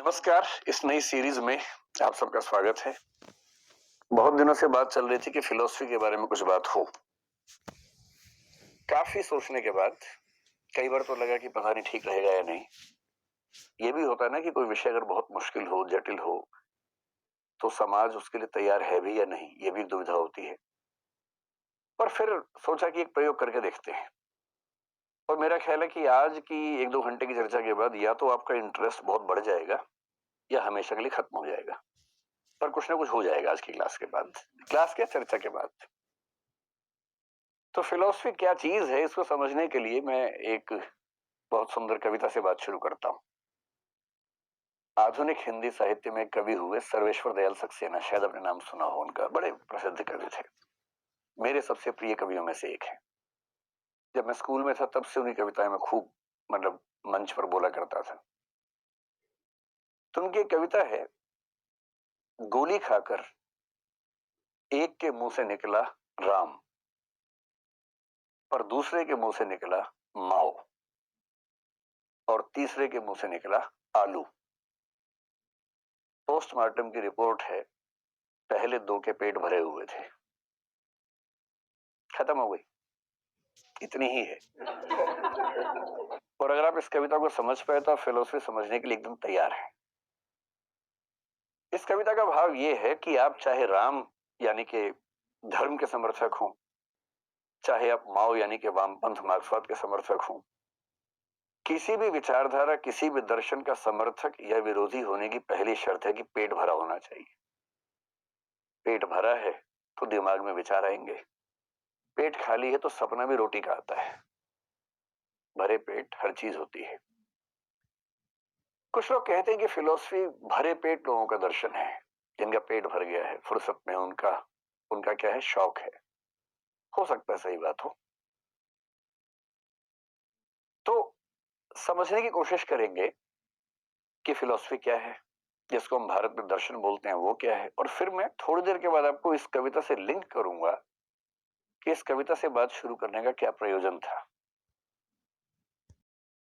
नमस्कार। इस नई सीरीज में आप सबका स्वागत है। बहुत दिनों से बात चल रही थी कि फिलॉसफी के बारे में कुछ बात हो। काफी सोचने के बाद कई बार तो लगा कि पता नहीं ठीक रहेगा या नहीं। ये भी होता है ना कि कोई विषय अगर बहुत मुश्किल हो, जटिल हो, तो समाज उसके लिए तैयार है भी या नहीं, ये भी दुविधा होती है। पर फिर सोचा कि एक प्रयोग करके देखते हैं। और मेरा ख्याल है कि आज की 1-2 घंटे की चर्चा के बाद या तो आपका इंटरेस्ट बहुत बढ़ जाएगा या हमेशा के लिए खत्म हो जाएगा। पर कुछ ना कुछ हो जाएगा आज की क्लास के बाद, क्लास के चर्चा के बाद। तो फिलॉसफी क्या चीज है, इसको समझने के लिए मैं एक बहुत सुंदर कविता से बात शुरू करता हूं। आधुनिक हिंदी साहित्य में कवि हुए सर्वेश्वर दयाल सक्सेना, शायद आपने नाम सुना हो उनका, बड़े प्रसिद्ध कवि थे। मेरे सबसे प्रिय कवियों में से एक है। जब मैं स्कूल में था तब से उनकी कविताएं मैं खूब मंच पर बोला करता था। तो उनकी एक कविता है, गोली खाकर एक के मुंह से निकला राम, पर दूसरे के मुंह से निकला माओ, और तीसरे के मुंह से निकला आलू। पोस्टमार्टम की रिपोर्ट है, पहले दो के पेट भरे हुए थे। खत्म हो गई, इतनी ही है। और अगर आप इस कविता को समझ पाए तो आप फिलोसफी समझने के लिए एकदम तैयार हैं। इस कविता का भाव ये है कि आप चाहे राम यानी कि धर्म के समर्थक हों, चाहे आप माओ यानी कि वामपंथ मार्क्सवाद के समर्थक हों, किसी भी विचारधारा, किसी भी दर्शन का समर्थक या विरोधी होने की पहली शर्त है कि पेट भरा होना चाहिए। पेट भरा है तो दिमाग में विचार आएंगे। पेट खाली है तो सपना भी रोटी का आता है। भरे पेट हर चीज होती है। कुछ लोग कहते हैं कि फिलॉसफी भरे पेट लोगों का दर्शन है, जिनका पेट भर गया है, फुर्सत में उनका उनका क्या है, शौक है। हो सकता है सही बात हो। तो समझने की कोशिश करेंगे कि फिलॉसफी क्या है, जिसको हम भारत में दर्शन बोलते हैं, वो क्या है। और फिर मैं थोड़ी देर के बाद आपको इस कविता से लिंक करूंगा कि इस कविता से बात शुरू करने का क्या प्रयोजन था।